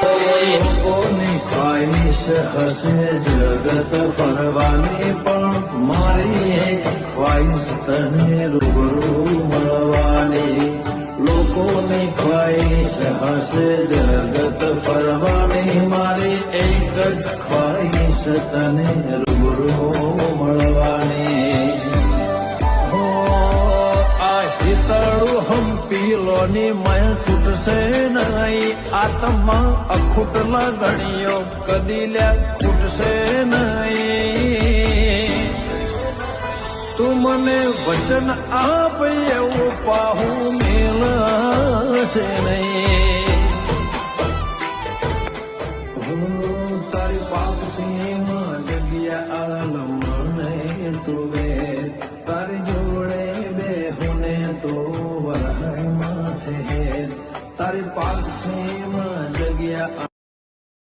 લોકોની ખ્વાહિશ હશે જગત ફરવાની, પણ મારી એક ખ્વાહિશ તને રૂબરૂ મળવાની. લોકોની ખ્વાહિશ હશે જગત ફરવાની, મારી એક જ ખ્વાહિશ તને રૂબરૂ મળવાની. હિતળું હંપીલોની મય છૂટશે નહીં, આત્મા અખૂટ લાગણીઓ કદી લ્યા ખૂટશે નહીં. તું મને વચન આપ એવું પાહું મેળશે નહીં. તારી પાપ સીમા જગ્યા આલમ નહીં તું